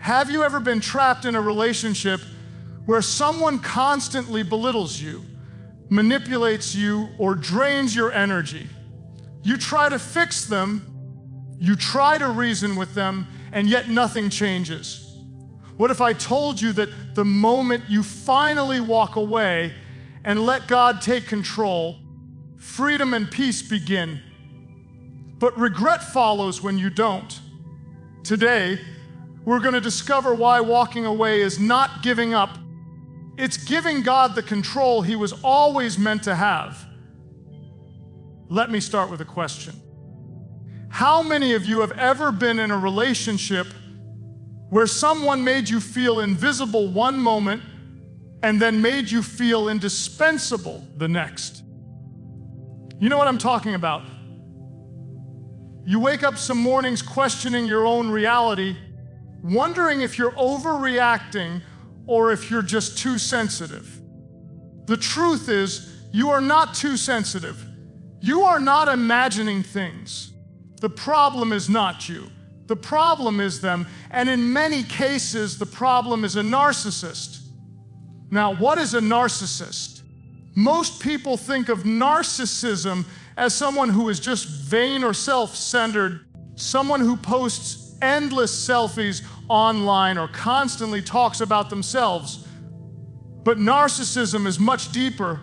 Have you ever been trapped in a relationship where someone constantly belittles you, manipulates you, or drains your energy? You try to fix them, you try to reason with them, and yet nothing changes. What if I told you that the moment you finally walk away and let God take control, freedom and peace begin? But regret follows when you don't. Today, we're going to discover why walking away is not giving up. It's giving God the control He was always meant to have. Let me start with a question. How many of you have ever been in a relationship where someone made you feel invisible one moment and then made you feel indispensable the next? You know what I'm talking about. You wake up some mornings questioning your own reality, wondering if you're overreacting or if you're just too sensitive. The truth is, you are not too sensitive. You are not imagining things. The problem is not you. The problem is them, and in many cases, the problem is a narcissist. Now, what is a narcissist? Most people think of narcissism as someone who is just vain or self-centered, someone who posts endless selfies online or constantly talks about themselves. But narcissism is much deeper,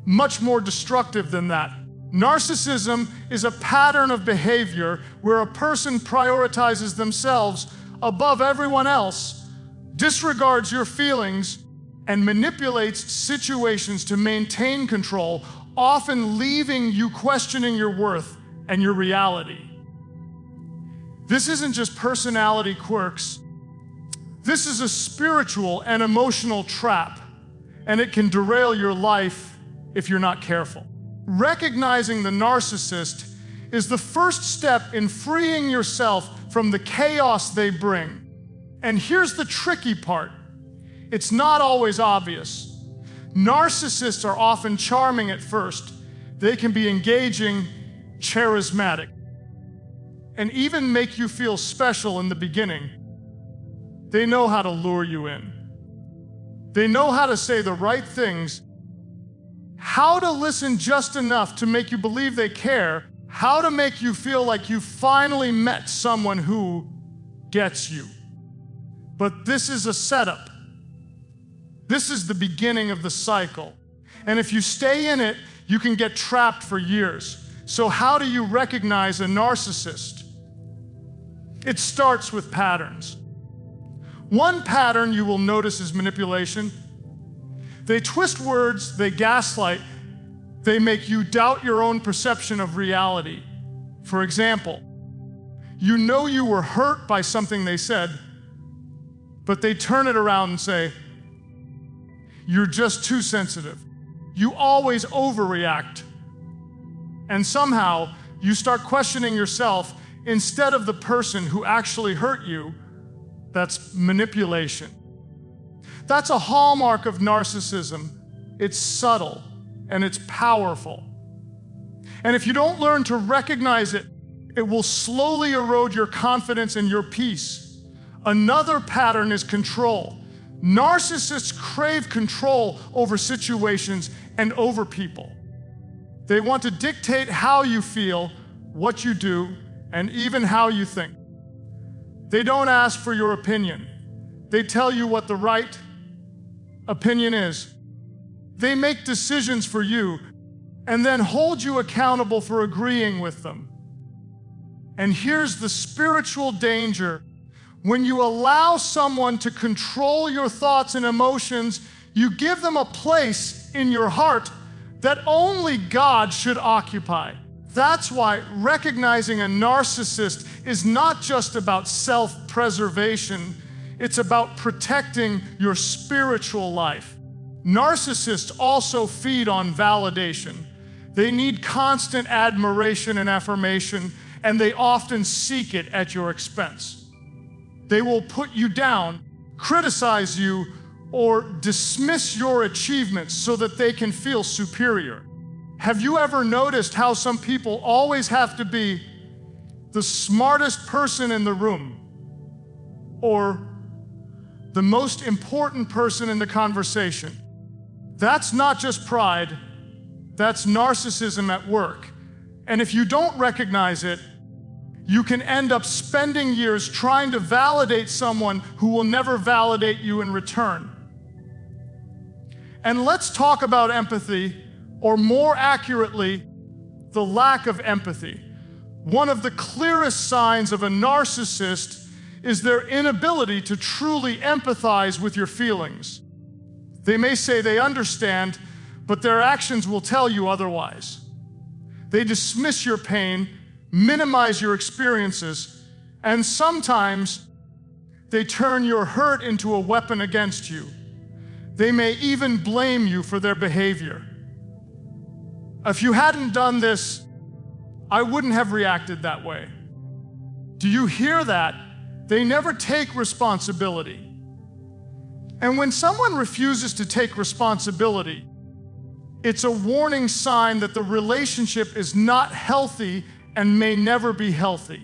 much more destructive than that. Narcissism is a pattern of behavior where a person prioritizes themselves above everyone else, disregards your feelings, and manipulates situations to maintain control, often leaving you questioning your worth and your reality. This isn't just personality quirks. This is a spiritual and emotional trap, and it can derail your life if you're not careful. Recognizing the narcissist is the first step in freeing yourself from the chaos they bring. And here's the tricky part. It's not always obvious. Narcissists are often charming at first. They can be engaging, charismatic, and even make you feel special in the beginning. They know how to lure you in. They know how to say the right things, how to listen just enough to make you believe they care, how to make you feel like you finally met someone who gets you. But this is a setup. This is the beginning of the cycle. And if you stay in it, you can get trapped for years. So how do you recognize a narcissist? It starts with patterns. One pattern you will notice is manipulation. They twist words, they gaslight, they make you doubt your own perception of reality. For example, you know you were hurt by something they said, but they turn it around and say, "You're just too sensitive. You always overreact." And somehow you start questioning yourself instead of the person who actually hurt you. That's manipulation. That's a hallmark of narcissism. It's subtle and it's powerful. And if you don't learn to recognize it, it will slowly erode your confidence and your peace. Another pattern is control. Narcissists crave control over situations and over people. They want to dictate how you feel, what you do, and even how you think. They don't ask for your opinion. They tell you what the right opinion is. They make decisions for you and then hold you accountable for agreeing with them. And here's the spiritual danger. When you allow someone to control your thoughts and emotions, you give them a place in your heart that only God should occupy. That's why recognizing a narcissist is not just about self-preservation, it's about protecting your spiritual life. Narcissists also feed on validation. They need constant admiration and affirmation, and they often seek it at your expense. They will put you down, criticize you, or dismiss your achievements so that they can feel superior. Have you ever noticed how some people always have to be the smartest person in the room, or the most important person in the conversation. That's not just pride, that's narcissism at work. And if you don't recognize it, you can end up spending years trying to validate someone who will never validate you in return. And let's talk about empathy, or more accurately, the lack of empathy. One of the clearest signs of a narcissist is their inability to truly empathize with your feelings. They may say they understand, but their actions will tell you otherwise. They dismiss your pain, minimize your experiences, and sometimes they turn your hurt into a weapon against you. They may even blame you for their behavior. If you hadn't done this, I wouldn't have reacted that way. Do you hear that? They never take responsibility. And when someone refuses to take responsibility, it's a warning sign that the relationship is not healthy and may never be healthy.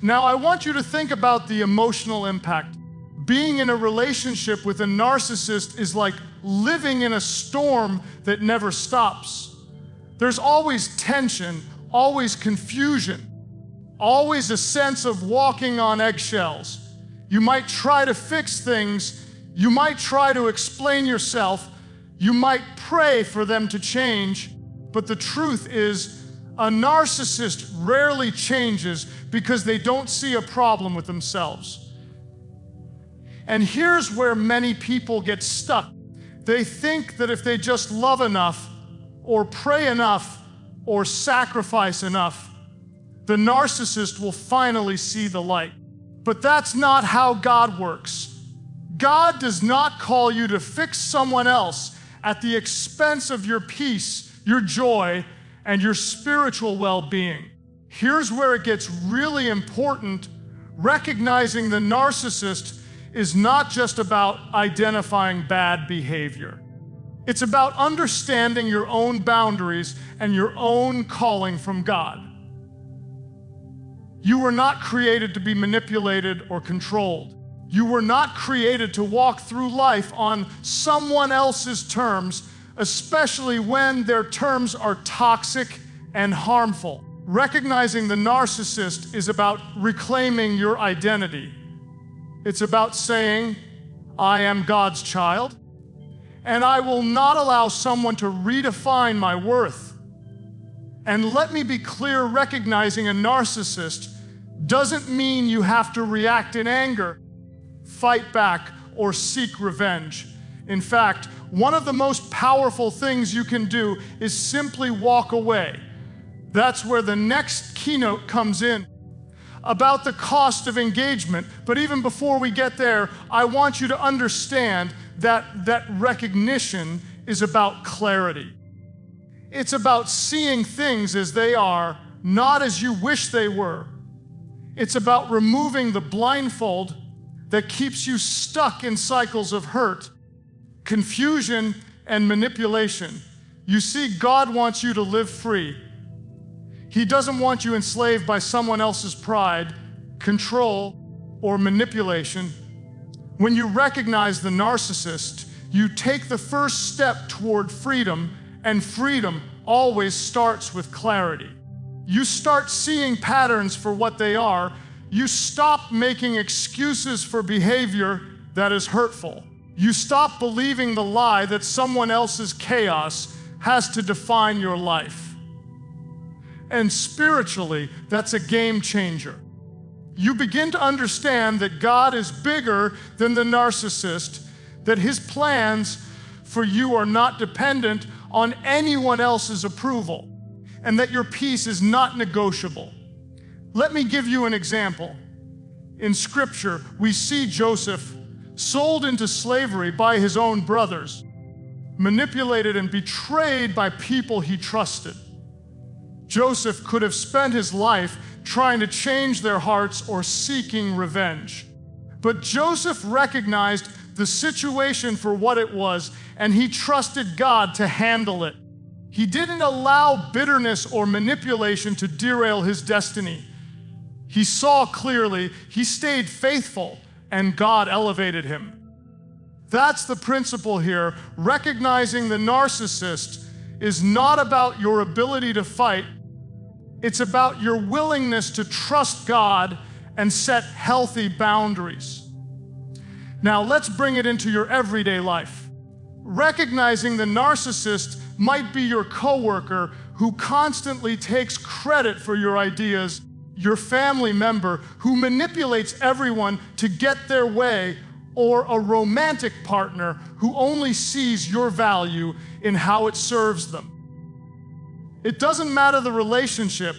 Now, I want you to think about the emotional impact. Being in a relationship with a narcissist is like living in a storm that never stops. There's always tension, always confusion, always a sense of walking on eggshells. You might try to fix things, you might try to explain yourself, you might pray for them to change, but the truth is, a narcissist rarely changes because they don't see a problem with themselves. And here's where many people get stuck. They think that if they just love enough, or pray enough, or sacrifice enough, the narcissist will finally see the light. But that's not how God works. God does not call you to fix someone else at the expense of your peace, your joy, and your spiritual well-being. Here's where it gets really important. Recognizing the narcissist is not just about identifying bad behavior. It's about understanding your own boundaries and your own calling from God. You were not created to be manipulated or controlled. You were not created to walk through life on someone else's terms, especially when their terms are toxic and harmful. Recognizing the narcissist is about reclaiming your identity. It's about saying, I am God's child, and I will not allow someone to redefine my worth. And let me be clear, recognizing a narcissist doesn't mean you have to react in anger, fight back, or seek revenge. In fact, one of the most powerful things you can do is simply walk away. That's where the next keynote comes in, about the cost of engagement. But even before we get there, I want you to understand that recognition is about clarity. It's about seeing things as they are, not as you wish they were. It's about removing the blindfold that keeps you stuck in cycles of hurt, confusion, and manipulation. You see, God wants you to live free. He doesn't want you enslaved by someone else's pride, control, or manipulation. When you recognize the narcissist, you take the first step toward freedom, and freedom always starts with clarity. You start seeing patterns for what they are. You stop making excuses for behavior that is hurtful. You stop believing the lie that someone else's chaos has to define your life. And spiritually, that's a game changer. You begin to understand that God is bigger than the narcissist, that his plans for you are not dependent on anyone else's approval, and that your peace is not negotiable. Let me give you an example. In Scripture, we see Joseph sold into slavery by his own brothers, manipulated and betrayed by people he trusted. Joseph could have spent his life trying to change their hearts or seeking revenge. But Joseph recognized the situation for what it was, and he trusted God to handle it. He didn't allow bitterness or manipulation to derail his destiny. He saw clearly, he stayed faithful, and God elevated him. That's the principle here. Recognizing the narcissist is not about your ability to fight. It's about your willingness to trust God and set healthy boundaries. Now, let's bring it into your everyday life. Recognizing the narcissist might be your coworker who constantly takes credit for your ideas, your family member who manipulates everyone to get their way, or a romantic partner who only sees your value in how it serves them. It doesn't matter the relationship,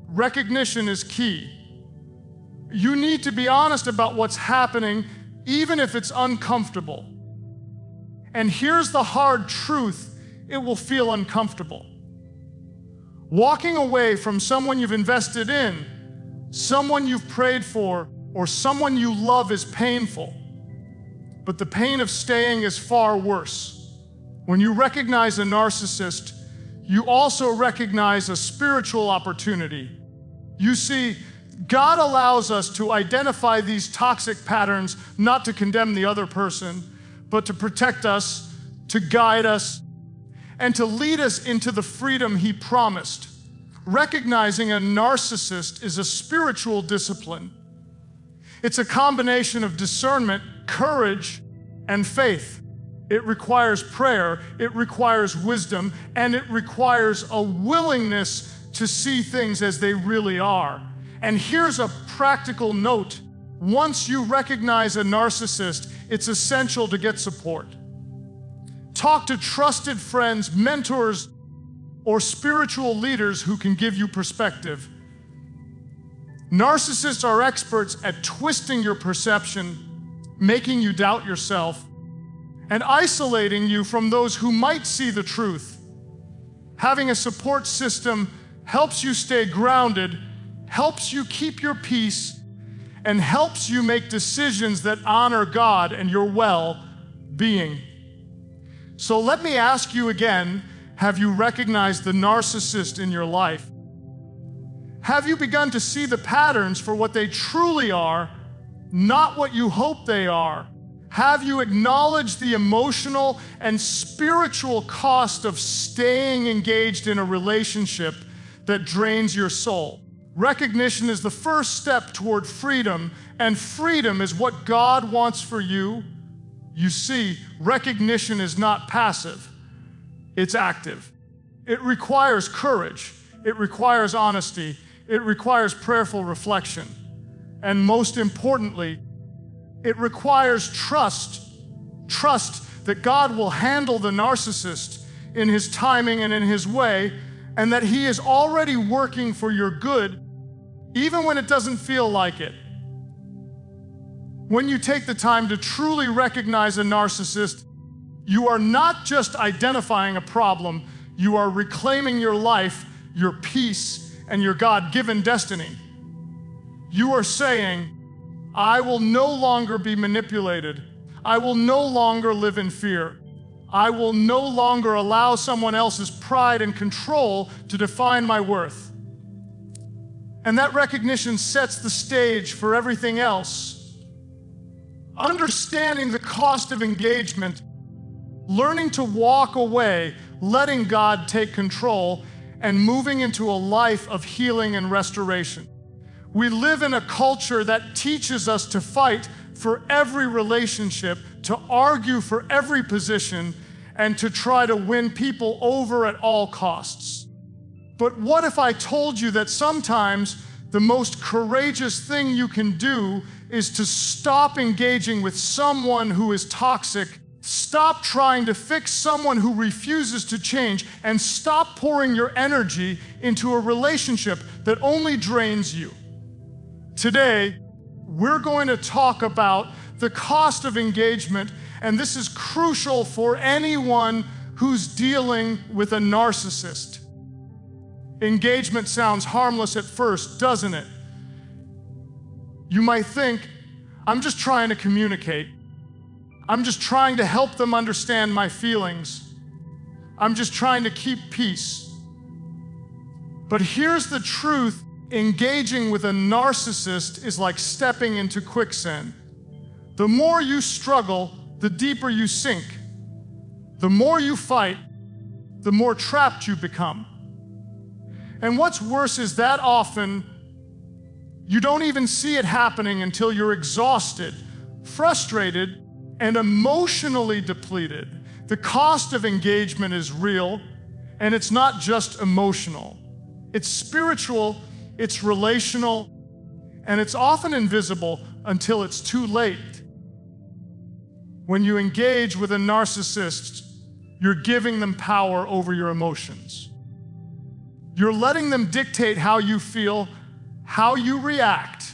recognition is key. You need to be honest about what's happening, even if it's uncomfortable. And here's the hard truth, it will feel uncomfortable. Walking away from someone you've invested in, someone you've prayed for, or someone you love is painful. But the pain of staying is far worse. When you recognize a narcissist, you also recognize a spiritual opportunity. You see, God allows us to identify these toxic patterns not to condemn the other person, but to protect us, to guide us, and to lead us into the freedom He promised. Recognizing a narcissist is a spiritual discipline. It's a combination of discernment, courage, and faith. It requires prayer, it requires wisdom, and it requires a willingness to see things as they really are. And here's a practical note. Once you recognize a narcissist, it's essential to get support. Talk to trusted friends, mentors, or spiritual leaders who can give you perspective. Narcissists are experts at twisting your perception, making you doubt yourself, and isolating you from those who might see the truth. Having a support system helps you stay grounded, helps you keep your peace, and helps you make decisions that honor God and your well-being. So let me ask you again, have you recognized the narcissist in your life? Have you begun to see the patterns for what they truly are, not what you hope they are? Have you acknowledged the emotional and spiritual cost of staying engaged in a relationship that drains your soul? Recognition is the first step toward freedom, and freedom is what God wants for you. You see, recognition is not passive, it's active. It requires courage, it requires honesty, it requires prayerful reflection, and most importantly, it requires trust that God will handle the narcissist in His timing and in His way, and that He is already working for your good, even when it doesn't feel like it. When you take the time to truly recognize a narcissist, you are not just identifying a problem, you are reclaiming your life, your peace, and your God-given destiny. You are saying, I will no longer be manipulated. I will no longer live in fear. I will no longer allow someone else's pride and control to define my worth. And that recognition sets the stage for everything else. Understanding the cost of engagement, learning to walk away, letting God take control, and moving into a life of healing and restoration. We live in a culture that teaches us to fight for every relationship, to argue for every position, and to try to win people over at all costs. But what if I told you that sometimes the most courageous thing you can do is to stop engaging with someone who is toxic, stop trying to fix someone who refuses to change, and stop pouring your energy into a relationship that only drains you? Today, we're going to talk about the cost of engagement, and this is crucial for anyone who's dealing with a narcissist. Engagement sounds harmless at first, doesn't it? You might think, I'm just trying to communicate. I'm just trying to help them understand my feelings. I'm just trying to keep peace. But here's the truth. Engaging with a narcissist is like stepping into quicksand. The more you struggle, the deeper you sink. The more you fight, the more trapped you become. And what's worse is that often you don't even see it happening until you're exhausted, frustrated, and emotionally depleted. The cost of engagement is real, and it's not just emotional. It's spiritual, it's relational, and it's often invisible until it's too late. When you engage with a narcissist, you're giving them power over your emotions. You're letting them dictate how you feel, how you react,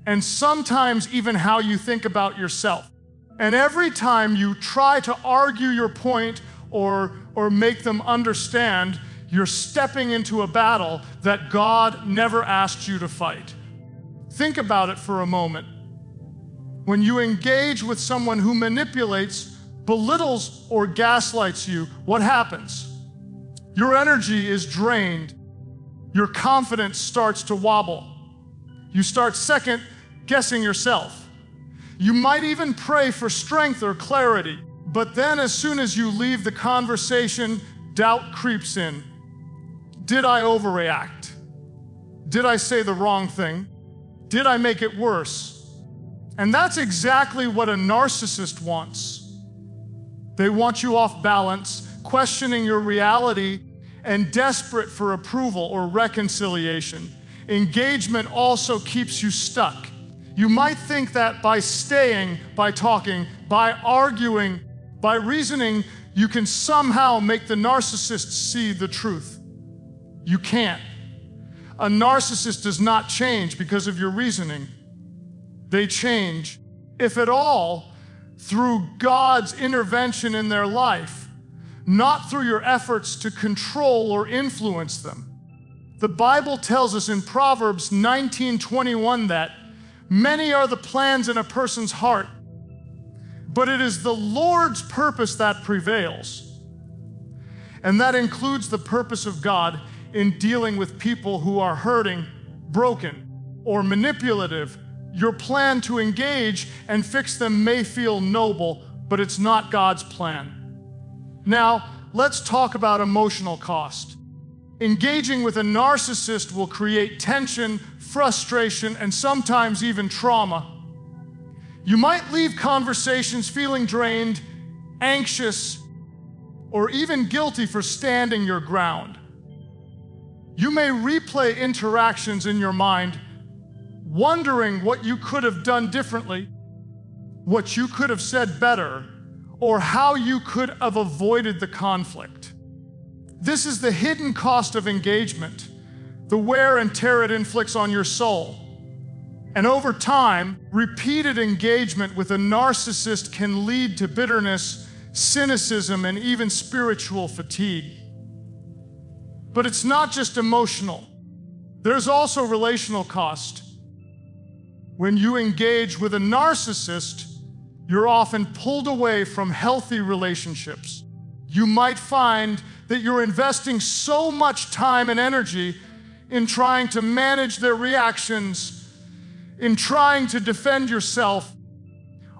and sometimes even how you think about yourself. And every time you try to argue your point or make them understand, you're stepping into a battle that God never asked you to fight. Think about it for a moment. When you engage with someone who manipulates, belittles, or gaslights you, what happens? Your energy is drained. Your confidence starts to wobble. You start second guessing yourself. You might even pray for strength or clarity, but then as soon as you leave the conversation, doubt creeps in. Did I overreact? Did I say the wrong thing? Did I make it worse? And that's exactly what a narcissist wants. They want you off balance, questioning your reality, and desperate for approval or reconciliation. Engagement also keeps you stuck. You might think that by staying, by talking, by arguing, by reasoning, you can somehow make the narcissist see the truth. You can't. A narcissist does not change because of your reasoning. They change, if at all, through God's intervention in their life, not through your efforts to control or influence them. The Bible tells us in Proverbs 19:21 that many are the plans in a person's heart, but it is the Lord's purpose that prevails. And that includes the purpose of God in dealing with people who are hurting, broken, or manipulative. Your plan to engage and fix them may feel noble, but it's not God's plan. Now, let's talk about emotional cost. Engaging with a narcissist will create tension, frustration, and sometimes even trauma. You might leave conversations feeling drained, anxious, or even guilty for standing your ground. You may replay interactions in your mind, wondering what you could have done differently, what you could have said better, or how you could have avoided the conflict. This is the hidden cost of engagement, the wear and tear it inflicts on your soul. And over time, repeated engagement with a narcissist can lead to bitterness, cynicism, and even spiritual fatigue. But it's not just emotional. There's also relational cost. When you engage with a narcissist, you're often pulled away from healthy relationships. You might find that you're investing so much time and energy in trying to manage their reactions, in trying to defend yourself,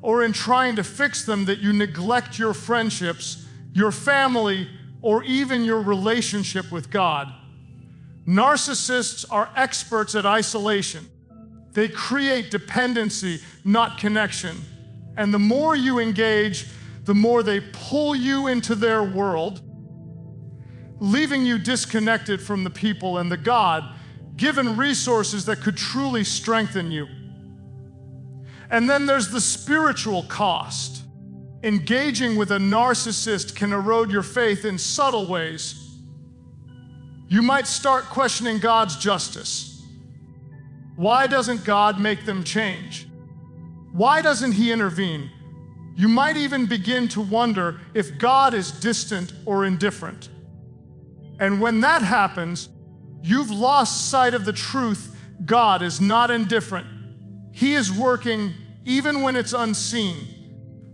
or in trying to fix them that you neglect your friendships, your family, or even your relationship with God. Narcissists are experts at isolation. They create dependency, not connection. And the more you engage, the more they pull you into their world, leaving you disconnected from the people and the God-given resources that could truly strengthen you. And then there's the spiritual cost. Engaging with a narcissist can erode your faith in subtle ways. You might start questioning God's justice. Why doesn't God make them change? Why doesn't He intervene? You might even begin to wonder if God is distant or indifferent. And when that happens, you've lost sight of the truth. God is not indifferent. He is working even when it's unseen.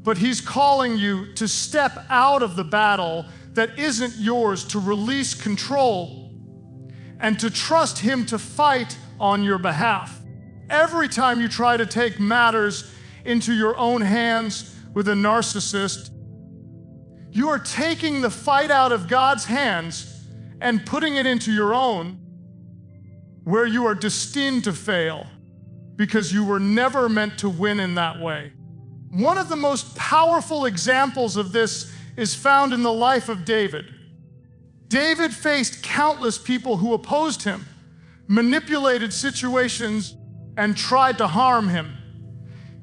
But He's calling you to step out of the battle that isn't yours, to release control and to trust Him to fight on your behalf. Every time you try to take matters into your own hands with a narcissist, you are taking the fight out of God's hands and putting it into your own, where you are destined to fail because you were never meant to win in that way. One of the most powerful examples of this is found in the life of David. David faced countless people who opposed him, manipulated situations, and tried to harm him.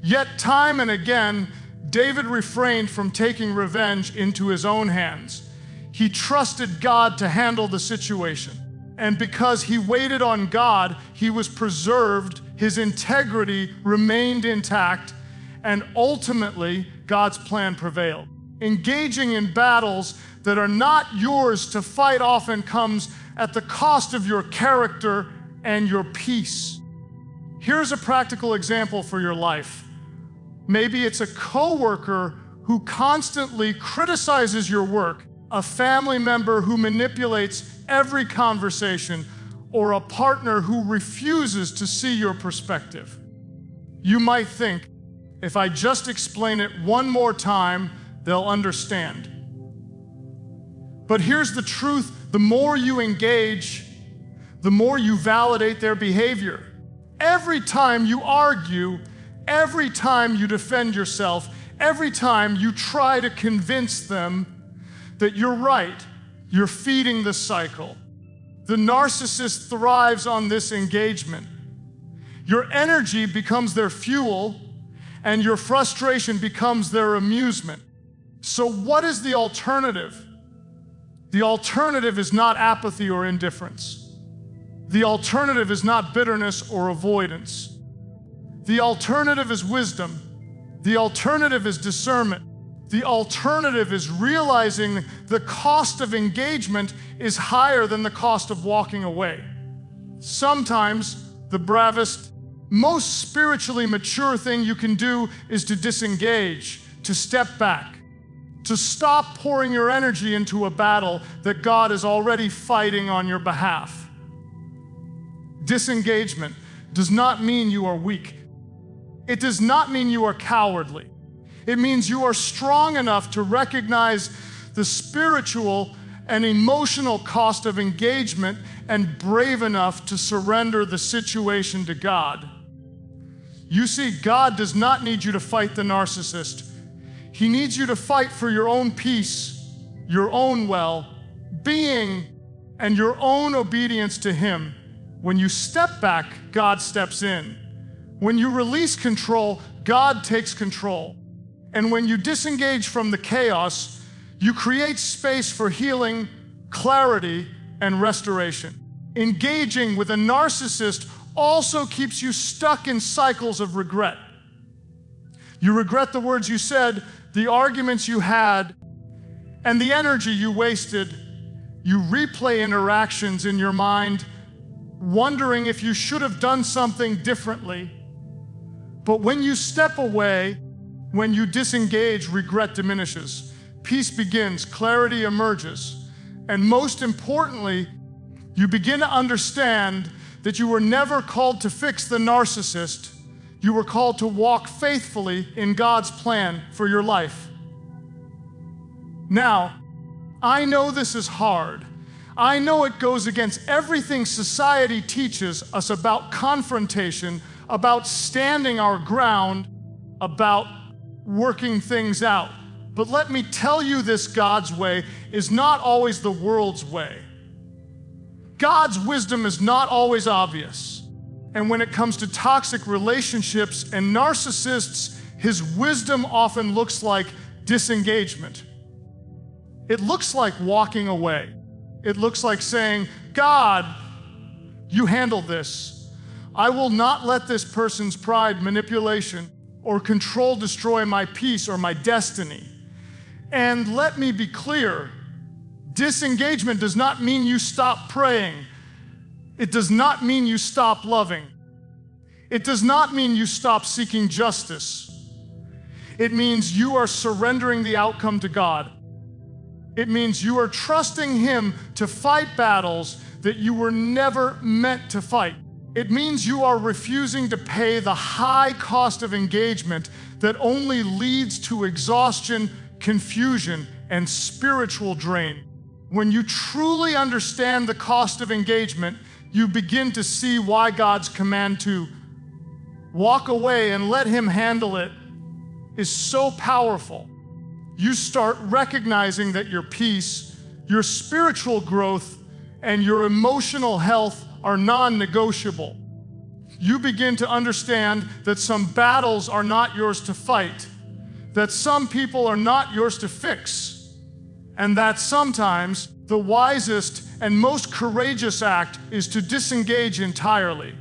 Yet time and again, David refrained from taking revenge into his own hands. He trusted God to handle the situation. And because he waited on God, he was preserved, his integrity remained intact, and ultimately, God's plan prevailed. Engaging in battles that are not yours to fight often comes at the cost of your character and your peace. Here's a practical example for your life. Maybe it's a coworker who constantly criticizes your work, a family member who manipulates every conversation, or a partner who refuses to see your perspective. You might think, if I just explain it one more time, they'll understand. But here's the truth: the more you engage, the more you validate their behavior. Every time you argue, every time you defend yourself, every time you try to convince them that you're right, you're feeding the cycle. The narcissist thrives on this engagement. Your energy becomes their fuel, and your frustration becomes their amusement. So what is the alternative? The alternative is not apathy or indifference. The alternative is not bitterness or avoidance. The alternative is wisdom. The alternative is discernment. The alternative is realizing the cost of engagement is higher than the cost of walking away. Sometimes the bravest, most spiritually mature thing you can do is to disengage, to step back, to stop pouring your energy into a battle that God is already fighting on your behalf. Disengagement does not mean you are weak. It does not mean you are cowardly. It means you are strong enough to recognize the spiritual and emotional cost of engagement and brave enough to surrender the situation to God. You see, God does not need you to fight the narcissist. He needs you to fight for your own peace, your own well-being, and your own obedience to Him. When you step back, God steps in. When you release control, God takes control. And when you disengage from the chaos, you create space for healing, clarity, and restoration. Engaging with a narcissist also keeps you stuck in cycles of regret. You regret the words you said, the arguments you had, and the energy you wasted. You replay interactions in your mind, wondering if you should have done something differently. But when you step away, when you disengage, regret diminishes. Peace begins, clarity emerges. And most importantly, you begin to understand that you were never called to fix the narcissist. You were called to walk faithfully in God's plan for your life. Now, I know this is hard. I know it goes against everything society teaches us about confrontation, about standing our ground, about working things out. But let me tell you this: God's way is not always the world's way. God's wisdom is not always obvious. And when it comes to toxic relationships and narcissists, His wisdom often looks like disengagement. It looks like walking away. It looks like saying, God, you handle this. I will not let this person's pride, manipulation, or control destroy my peace or my destiny. And let me be clear, disengagement does not mean you stop praying. It does not mean you stop loving. It does not mean you stop seeking justice. It means you are surrendering the outcome to God. It means you are trusting Him to fight battles that you were never meant to fight. It means you are refusing to pay the high cost of engagement that only leads to exhaustion, confusion, and spiritual drain. When you truly understand the cost of engagement, you begin to see why God's command to walk away and let Him handle it is so powerful. You start recognizing that your peace, your spiritual growth, and your emotional health are non-negotiable. You begin to understand that some battles are not yours to fight, that some people are not yours to fix, and that sometimes the wisest and most courageous act is to disengage entirely.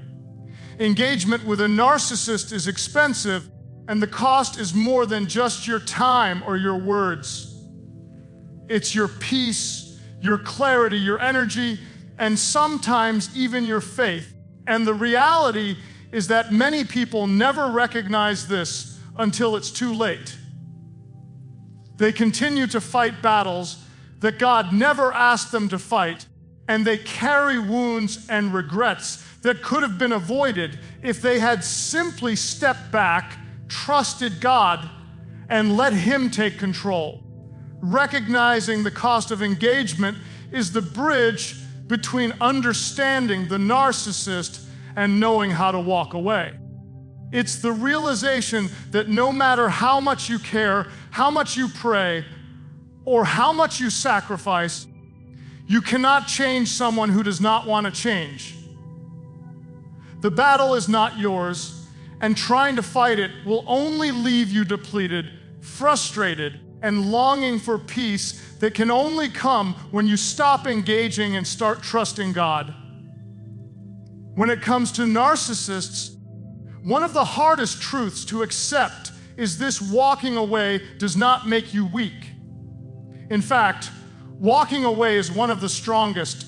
Engagement with a narcissist is expensive, and the cost is more than just your time or your words. It's your peace, your clarity, your energy, and sometimes even your faith. And the reality is that many people never recognize this until it's too late. They continue to fight battles that God never asked them to fight, and they carry wounds and regrets that could have been avoided if they had simply stepped back, trusted God, and let Him take control. Recognizing the cost of engagement is the bridge between understanding the narcissist and knowing how to walk away. It's the realization that no matter how much you care, how much you pray, or how much you sacrifice, you cannot change someone who does not want to change. The battle is not yours, and trying to fight it will only leave you depleted, frustrated, and longing for peace that can only come when you stop engaging and start trusting God. When it comes to narcissists, one of the hardest truths to accept is this: walking away does not make you weak. In fact, walking away is one of the strongest,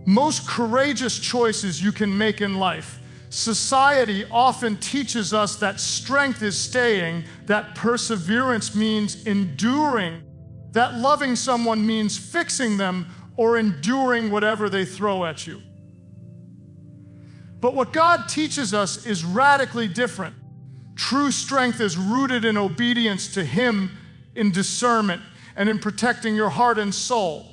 most courageous choices you can make in life. Society often teaches us that strength is staying, that perseverance means enduring, that loving someone means fixing them or enduring whatever they throw at you. But what God teaches us is radically different. True strength is rooted in obedience to Him, in discernment, and in protecting your heart and soul.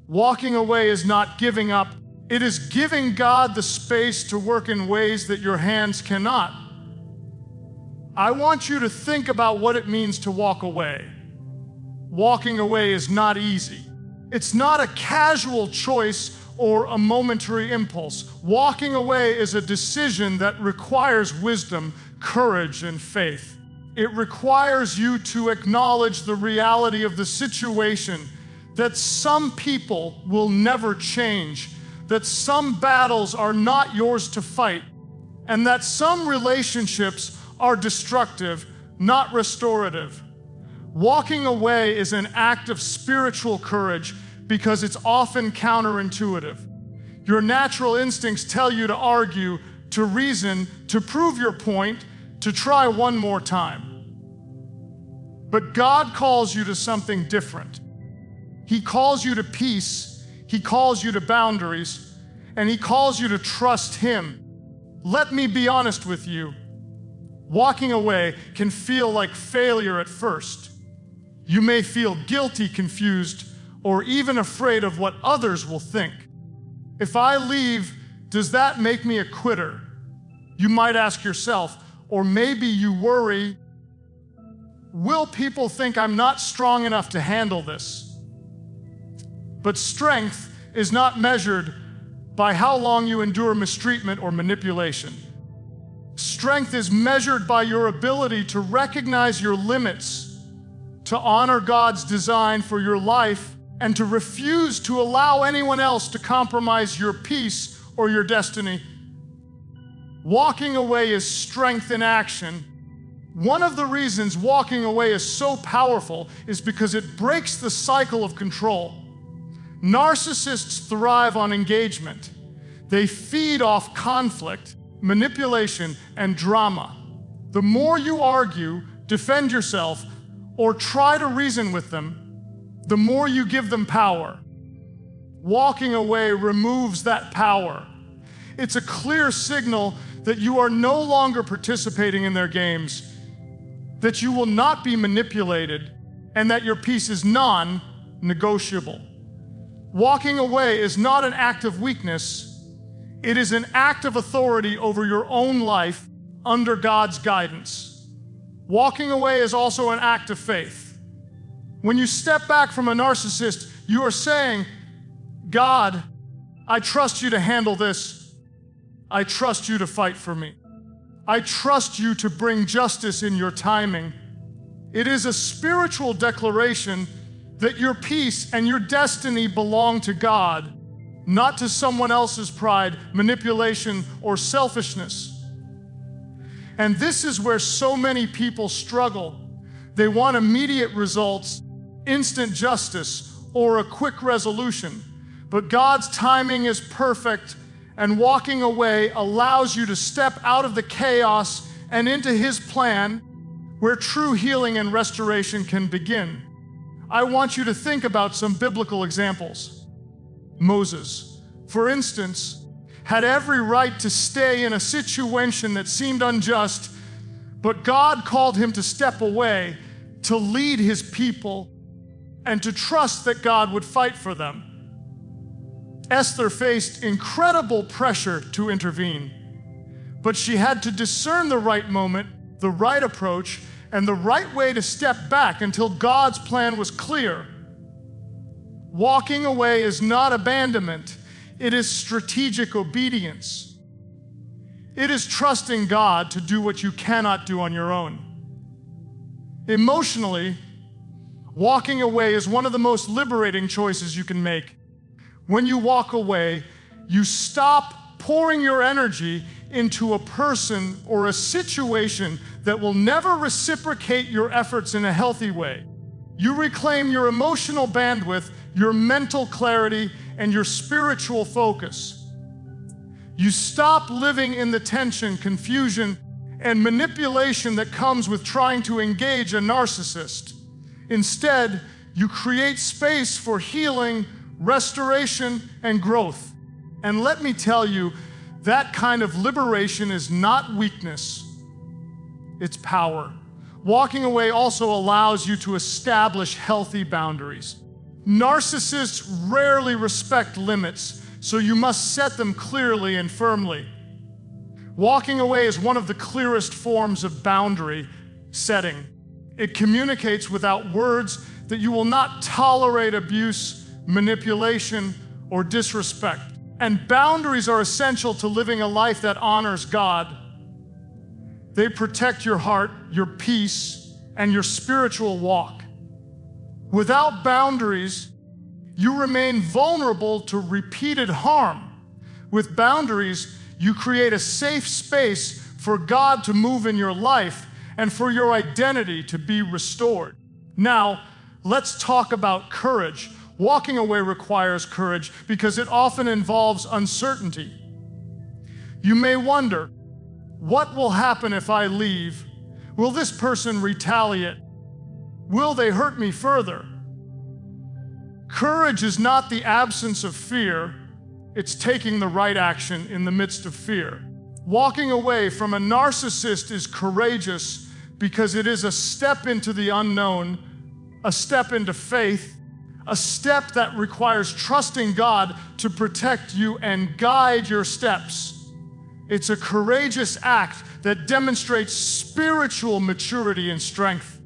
Walking away is not giving up. It is giving God the space to work in ways that your hands cannot. I want you to think about what it means to walk away. Walking away is not easy. It's not a casual choice or a momentary impulse. Walking away is a decision that requires wisdom, courage, and faith. It requires you to acknowledge the reality of the situation, that some people will never change, that some battles are not yours to fight, and that some relationships are destructive, not restorative. Walking away is an act of spiritual courage because it's often counterintuitive. Your natural instincts tell you to argue, to reason, to prove your point, to try one more time. But God calls you to something different. He calls you to peace, He calls you to boundaries, and He calls you to trust Him. Let me be honest with you. Walking away can feel like failure at first. You may feel guilty, confused, or even afraid of what others will think. If I leave, does that make me a quitter? You might ask yourself, or maybe you worry, will people think I'm not strong enough to handle this? But strength is not measured by how long you endure mistreatment or manipulation. Strength is measured by your ability to recognize your limits, to honor God's design for your life, and to refuse to allow anyone else to compromise your peace or your destiny. Walking away is strength in action. One of the reasons walking away is so powerful is because it breaks the cycle of control. Narcissists thrive on engagement. They feed off conflict, manipulation, and drama. The more you argue, defend yourself, or try to reason with them, the more you give them power. Walking away removes that power. It's a clear signal that you are no longer participating in their games, that you will not be manipulated, and that your peace is non-negotiable. Walking away is not an act of weakness. It is an act of authority over your own life under God's guidance. Walking away is also an act of faith. When you step back from a narcissist, you are saying, God, I trust you to handle this. I trust you to fight for me. I trust you to bring justice in your timing. It is a spiritual declaration that your peace and your destiny belong to God, not to someone else's pride, manipulation, or selfishness. And this is where so many people struggle. They want immediate results, instant justice, or a quick resolution. But God's timing is perfect, and walking away allows you to step out of the chaos and into His plan, where true healing and restoration can begin. I want you to think about some biblical examples. Moses, for instance, had every right to stay in a situation that seemed unjust, but God called him to step away, to lead his people, and to trust that God would fight for them. Esther faced incredible pressure to intervene, but she had to discern the right moment, the right approach, and the right way to step back until God's plan was clear. Walking away is not abandonment, it is strategic obedience. It is trusting God to do what you cannot do on your own. Emotionally, walking away is one of the most liberating choices you can make. When you walk away, you stop pouring your energy into a person or a situation that will never reciprocate your efforts in a healthy way. You reclaim your emotional bandwidth, your mental clarity, and your spiritual focus. You stop living in the tension, confusion, and manipulation that comes with trying to engage a narcissist. Instead, you create space for healing, restoration, and growth. And let me tell you, that kind of liberation is not weakness, it's power. Walking away also allows you to establish healthy boundaries. Narcissists rarely respect limits, so you must set them clearly and firmly. Walking away is one of the clearest forms of boundary setting. It communicates without words that you will not tolerate abuse, manipulation, or disrespect. And boundaries are essential to living a life that honors God. They protect your heart, your peace, and your spiritual walk. Without boundaries, you remain vulnerable to repeated harm. With boundaries, you create a safe space for God to move in your life and for your identity to be restored. Now, let's talk about courage. Walking away requires courage because it often involves uncertainty. You may wonder, what will happen if I leave? Will this person retaliate? Will they hurt me further? Courage is not the absence of fear, it's taking the right action in the midst of fear. Walking away from a narcissist is courageous because it is a step into the unknown, a step into faith, a step that requires trusting God to protect you and guide your steps. It's a courageous act that demonstrates spiritual maturity and strength.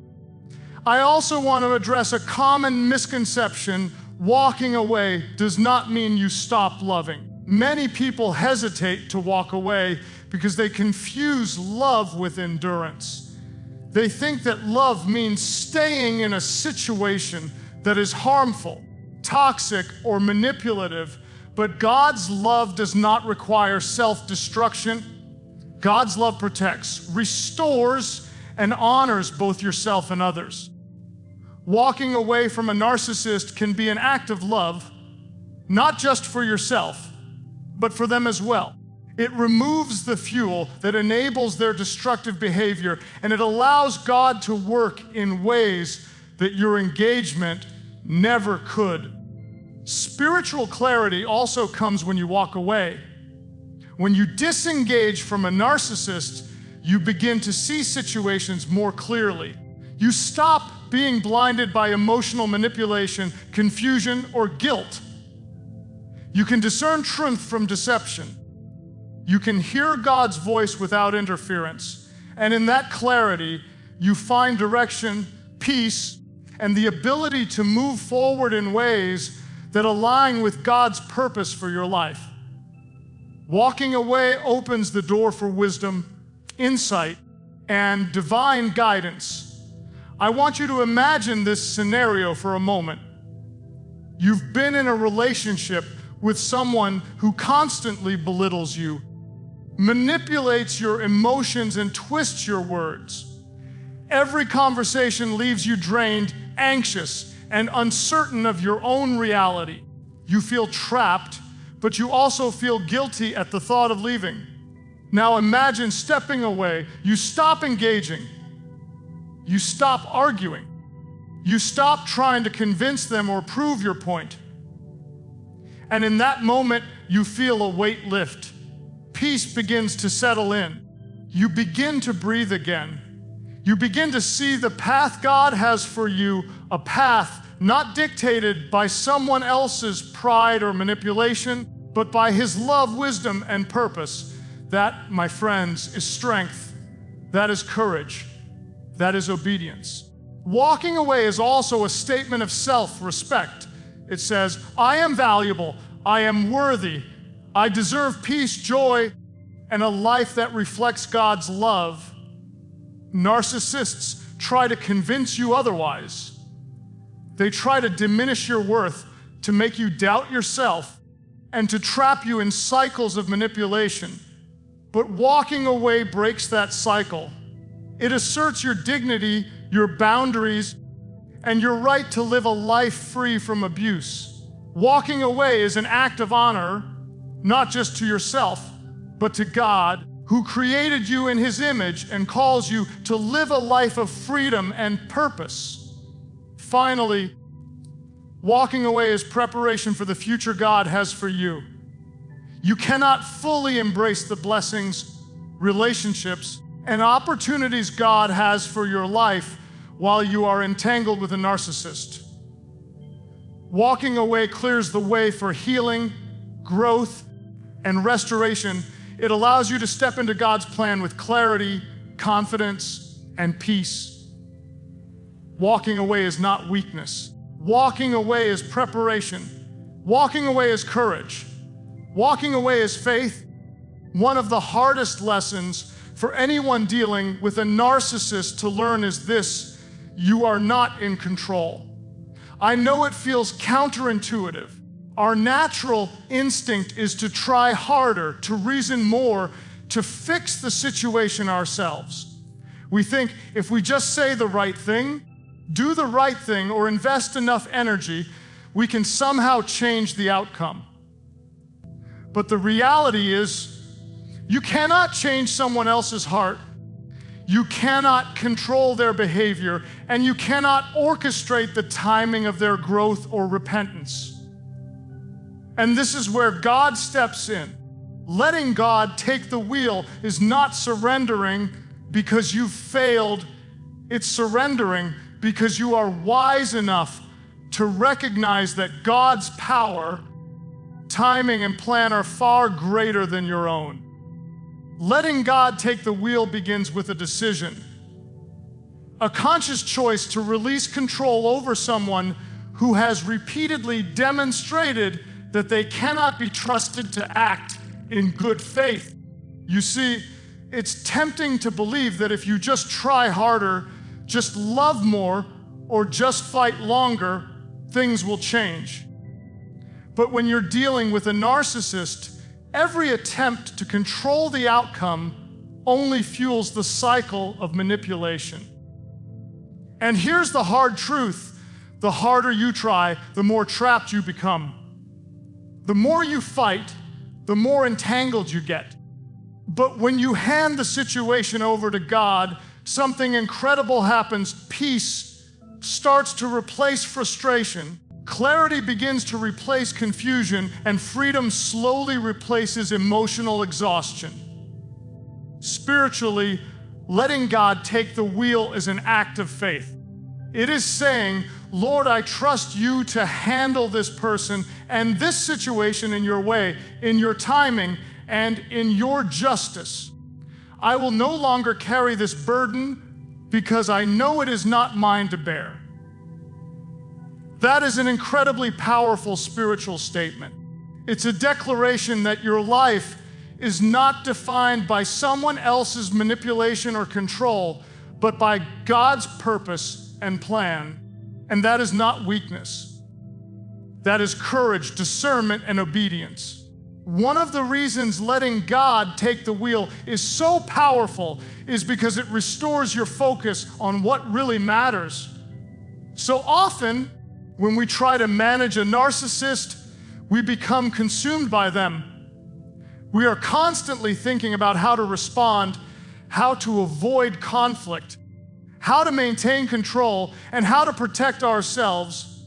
I also want to address a common misconception. Walking away does not mean you stop loving. Many people hesitate to walk away because they confuse love with endurance. They think that love means staying in a situation that is harmful, toxic, or manipulative, but God's love does not require self-destruction. God's love protects, restores, and honors both yourself and others. Walking away from a narcissist can be an act of love, not just for yourself, but for them as well. It removes the fuel that enables their destructive behavior, and it allows God to work in ways that your engagement never could. Spiritual clarity also comes when you walk away. When you disengage from a narcissist, you begin to see situations more clearly. You stop being blinded by emotional manipulation, confusion, or guilt. You can discern truth from deception. You can hear God's voice without interference. And in that clarity, you find direction, peace, and the ability to move forward in ways that align with God's purpose for your life. Walking away opens the door for wisdom, insight, and divine guidance. I want you to imagine this scenario for a moment. You've been in a relationship with someone who constantly belittles you, manipulates your emotions, and twists your words. Every conversation leaves you drained, anxious, and uncertain of your own reality. You feel trapped, but you also feel guilty at the thought of leaving. Now imagine stepping away. You stop engaging. You stop arguing. You stop trying to convince them or prove your point. And in that moment, you feel a weight lift. Peace begins to settle in. You begin to breathe again. You begin to see the path God has for you, a path not dictated by someone else's pride or manipulation, but by His love, wisdom, and purpose. That, my friends, is strength. That is courage. That is obedience. Walking away is also a statement of self-respect. It says, I am valuable, I am worthy, I deserve peace, joy, and a life that reflects God's love. Narcissists try to convince you otherwise. They try to diminish your worth, to make you doubt yourself, and to trap you in cycles of manipulation. But walking away breaks that cycle. It asserts your dignity, your boundaries, and your right to live a life free from abuse. Walking away is an act of honor, not just to yourself, but to God, who created you in His image and calls you to live a life of freedom and purpose. Finally, walking away is preparation for the future God has for you. You cannot fully embrace the blessings, relationships, and opportunities God has for your life while you are entangled with a narcissist. Walking away clears the way for healing, growth, and restoration. It allows you to step into God's plan with clarity, confidence, and peace. Walking away is not weakness. Walking away is preparation. Walking away is courage. Walking away is faith. One of the hardest lessons for anyone dealing with a narcissist to learn is this: you are not in control. I know it feels counterintuitive. Our natural instinct is to try harder, to reason more, to fix the situation ourselves. We think if we just say the right thing, do the right thing, or invest enough energy, we can somehow change the outcome. But the reality is, you cannot change someone else's heart. You cannot control their behavior, and you cannot orchestrate the timing of their growth or repentance. And this is where God steps in. Letting God take the wheel is not surrendering because you've failed. It's surrendering because you are wise enough to recognize that God's power, timing, and plan are far greater than your own. Letting God take the wheel begins with a decision, a conscious choice to release control over someone who has repeatedly demonstrated that they cannot be trusted to act in good faith. You see, it's tempting to believe that if you just try harder, just love more, or just fight longer, things will change. But when you're dealing with a narcissist, every attempt to control the outcome only fuels the cycle of manipulation. And here's the hard truth: the harder you try, the more trapped you become. The more you fight, the more entangled you get. But when you hand the situation over to God, something incredible happens. Peace starts to replace frustration. Clarity begins to replace confusion, and freedom slowly replaces emotional exhaustion. Spiritually, letting God take the wheel is an act of faith. It is saying, Lord, I trust you to handle this person and this situation in your way, in your timing, and in your justice. I will no longer carry this burden because I know it is not mine to bear. That is an incredibly powerful spiritual statement. It's a declaration that your life is not defined by someone else's manipulation or control, but by God's purpose and plan. And that is not weakness. That is courage, discernment, and obedience. One of the reasons letting God take the wheel is so powerful is because it restores your focus on what really matters. So often, when we try to manage a narcissist, we become consumed by them. We are constantly thinking about how to respond, how to avoid conflict, how to maintain control, and how to protect ourselves.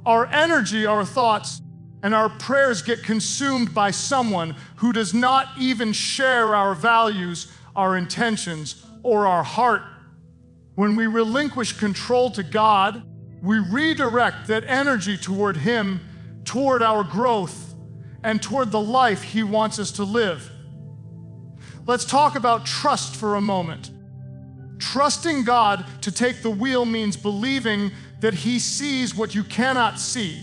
Our energy, our thoughts, and our prayers get consumed by someone who does not even share our values, our intentions, or our heart. When we relinquish control to God, we redirect that energy toward Him, toward our growth, and toward the life He wants us to live. Let's talk about trust for a moment. Trusting God to take the wheel means believing that He sees what you cannot see,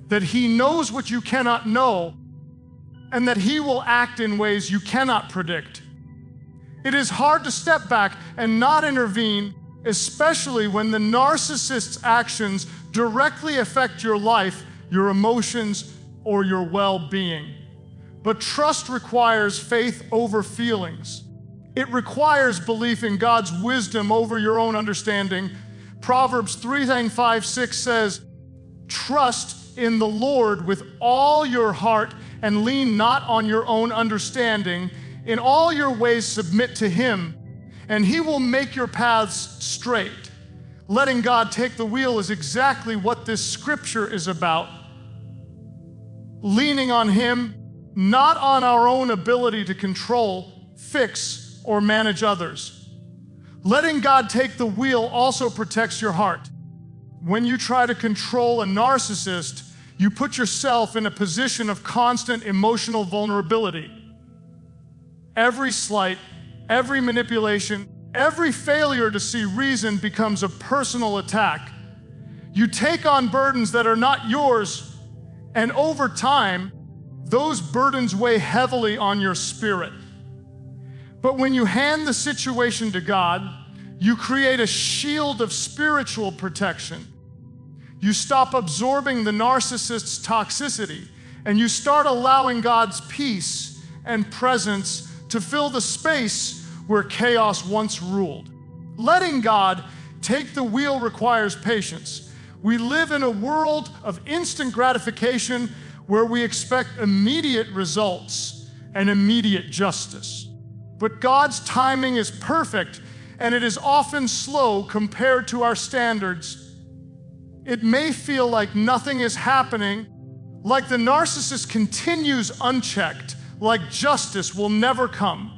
that He knows what you cannot know, and that He will act in ways you cannot predict. It is hard to step back and not intervene, especially when the narcissist's actions directly affect your life, your emotions, or your well-being. But trust requires faith over feelings. It requires belief in God's wisdom over your own understanding. Proverbs 3:5-6 says, "Trust in the Lord with all your heart and lean not on your own understanding. In all your ways submit to Him, and He will make your paths straight." Letting God take the wheel is exactly what this scripture is about. Leaning on Him, not on our own ability to control, fix, or manage others. Letting God take the wheel also protects your heart. When you try to control a narcissist, you put yourself in a position of constant emotional vulnerability. Every slight, every manipulation, every failure to see reason becomes a personal attack. You take on burdens that are not yours, and over time, those burdens weigh heavily on your spirit. But when you hand the situation to God, you create a shield of spiritual protection. You stop absorbing the narcissist's toxicity, and you start allowing God's peace and presence to fill the space where chaos once ruled. Letting God take the wheel requires patience. We live in a world of instant gratification where we expect immediate results and immediate justice. But God's timing is perfect, and it is often slow compared to our standards. It may feel like nothing is happening, like the narcissist continues unchecked, like justice will never come.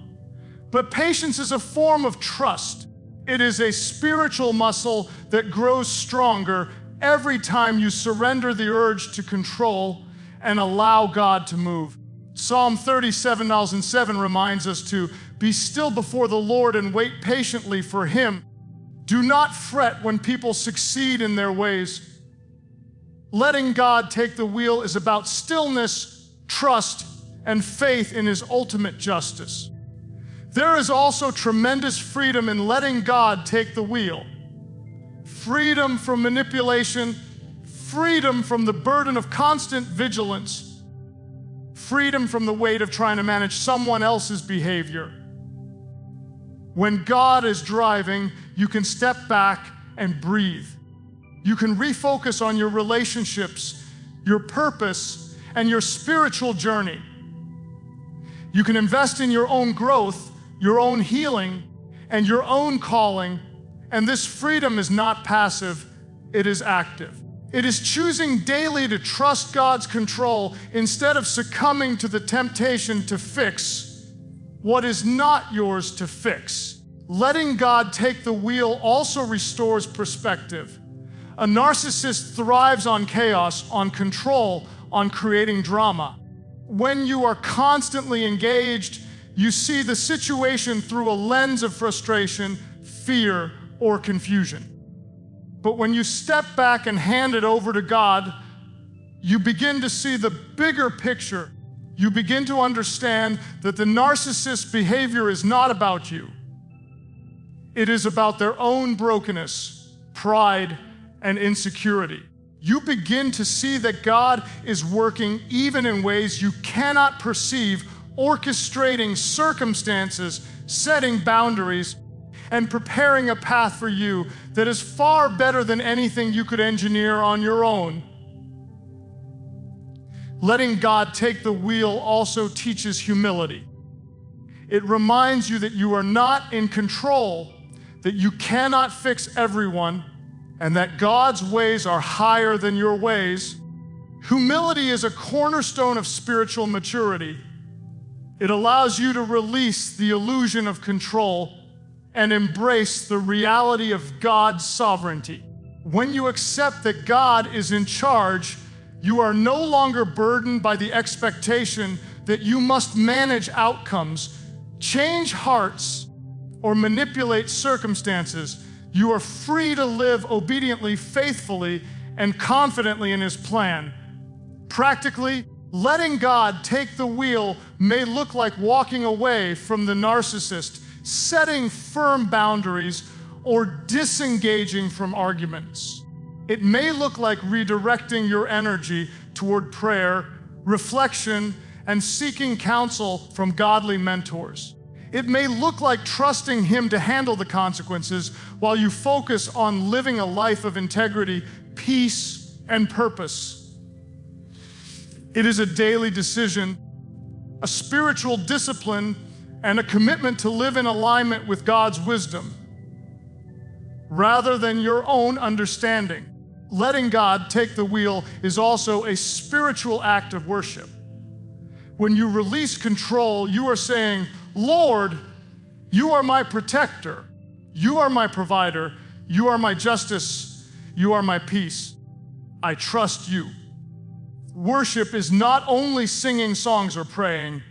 But patience is a form of trust. It is a spiritual muscle that grows stronger every time you surrender the urge to control and allow God to move. Psalm 37:7 reminds us to be still before the Lord and wait patiently for Him. Do not fret when people succeed in their ways. Letting God take the wheel is about stillness, trust, and faith in His ultimate justice. There is also tremendous freedom in letting God take the wheel. Freedom from manipulation, freedom from the burden of constant vigilance, freedom from the weight of trying to manage someone else's behavior. When God is driving, you can step back and breathe. You can refocus on your relationships, your purpose, and your spiritual journey. You can invest in your own growth, your own healing, and your own calling, and this freedom is not passive, it is active. It is choosing daily to trust God's control instead of succumbing to the temptation to fix what is not yours to fix. Letting God take the wheel also restores perspective. A narcissist thrives on chaos, on control, on creating drama. When you are constantly engaged, you see the situation through a lens of frustration, fear, or confusion. But when you step back and hand it over to God, you begin to see the bigger picture. You begin to understand that the narcissist's behavior is not about you. It is about their own brokenness, pride, and insecurity. You begin to see that God is working even in ways you cannot perceive, orchestrating circumstances, setting boundaries, and preparing a path for you that is far better than anything you could engineer on your own. Letting God take the wheel also teaches humility. It reminds you that you are not in control, that you cannot fix everyone, and that God's ways are higher than your ways. Humility is a cornerstone of spiritual maturity. It allows you to release the illusion of control and embrace the reality of God's sovereignty. When you accept that God is in charge, you are no longer burdened by the expectation that you must manage outcomes, change hearts, or manipulate circumstances. You are free to live obediently, faithfully, and confidently in His plan. Practically, letting God take the wheel may look like walking away from the narcissist, setting firm boundaries, or disengaging from arguments. It may look like redirecting your energy toward prayer, reflection, and seeking counsel from godly mentors. It may look like trusting Him to handle the consequences while you focus on living a life of integrity, peace, and purpose. It is a daily decision, a spiritual discipline, and a commitment to live in alignment with God's wisdom, rather than your own understanding. Letting God take the wheel is also a spiritual act of worship. When you release control, you are saying, Lord, you are my protector, you are my provider, you are my justice, you are my peace. I trust you. Worship is not only singing songs or praying.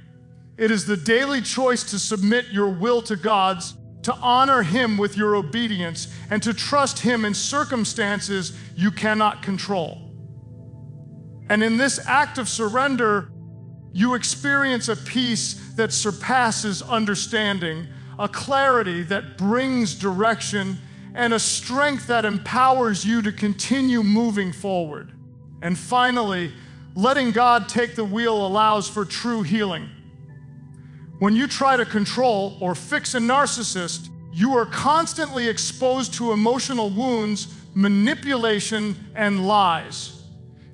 It is the daily choice to submit your will to God's, to honor Him with your obedience, and to trust Him in circumstances you cannot control. And in this act of surrender, you experience a peace that surpasses understanding, a clarity that brings direction, and a strength that empowers you to continue moving forward. And finally, letting God take the wheel allows for true healing. When you try to control or fix a narcissist, you are constantly exposed to emotional wounds, manipulation, and lies.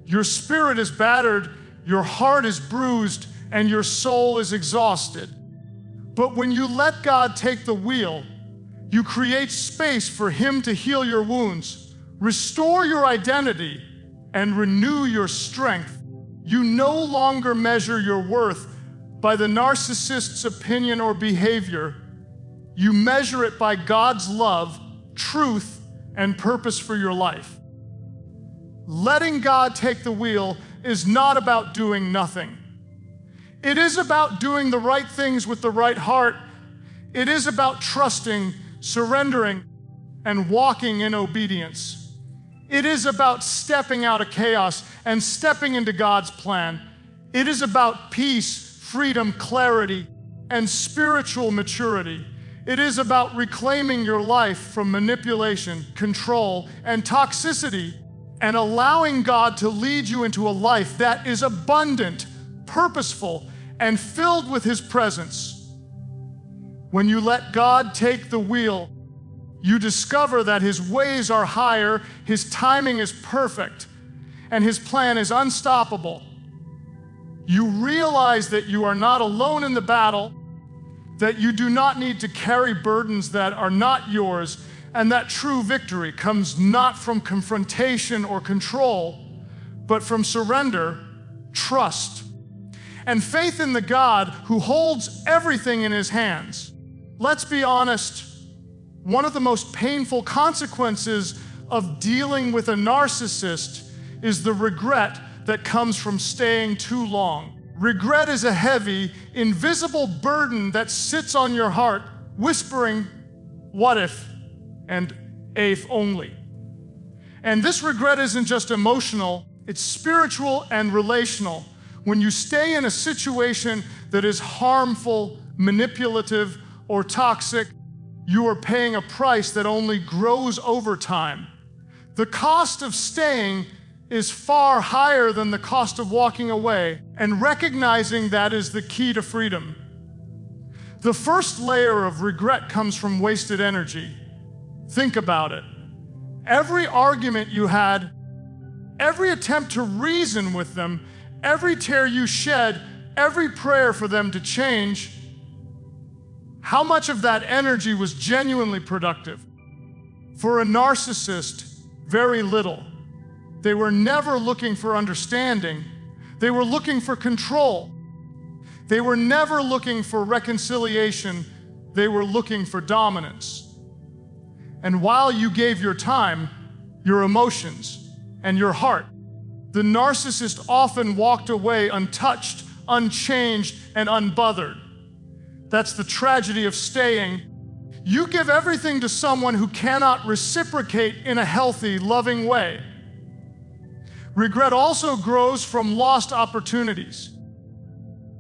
Your spirit is battered, your heart is bruised, and your soul is exhausted. But when you let God take the wheel, you create space for Him to heal your wounds, restore your identity, and renew your strength. You no longer measure your worth by the narcissist's opinion or behavior. You measure it by God's love, truth, and purpose for your life. Letting God take the wheel is not about doing nothing. It is about doing the right things with the right heart. It is about trusting, surrendering, and walking in obedience. It is about stepping out of chaos and stepping into God's plan. It is about peace, freedom, clarity, and spiritual maturity. It is about reclaiming your life from manipulation, control, and toxicity, and allowing God to lead you into a life that is abundant, purposeful, and filled with His presence. When you let God take the wheel, you discover that His ways are higher, His timing is perfect, and His plan is unstoppable. You realize that you are not alone in the battle, that you do not need to carry burdens that are not yours, And that true victory comes not from confrontation or control, but from surrender, trust, and faith in the God who holds everything in his hands. Let's be honest, one of the most painful consequences of dealing with a narcissist is the regret that comes from staying too long. Regret is a heavy, invisible burden that sits on your heart, whispering, "What if?" and "if only." And this regret isn't just emotional, it's spiritual and relational. When you stay in a situation that is harmful, manipulative, or toxic, you are paying a price that only grows over time. The cost of staying is far higher than the cost of walking away, and recognizing that is the key to freedom. The first layer of regret comes from wasted energy. Think about it. Every argument you had, every attempt to reason with them, every tear you shed, every prayer for them to change, how much of that energy was genuinely productive? For a narcissist, very little. They were never looking for understanding. They were looking for control. They were never looking for reconciliation. They were looking for dominance. And while you gave your time, your emotions, and your heart, the narcissist often walked away untouched, unchanged, and unbothered. That's the tragedy of staying. You give everything to someone who cannot reciprocate in a healthy, loving way. Regret also grows from lost opportunities.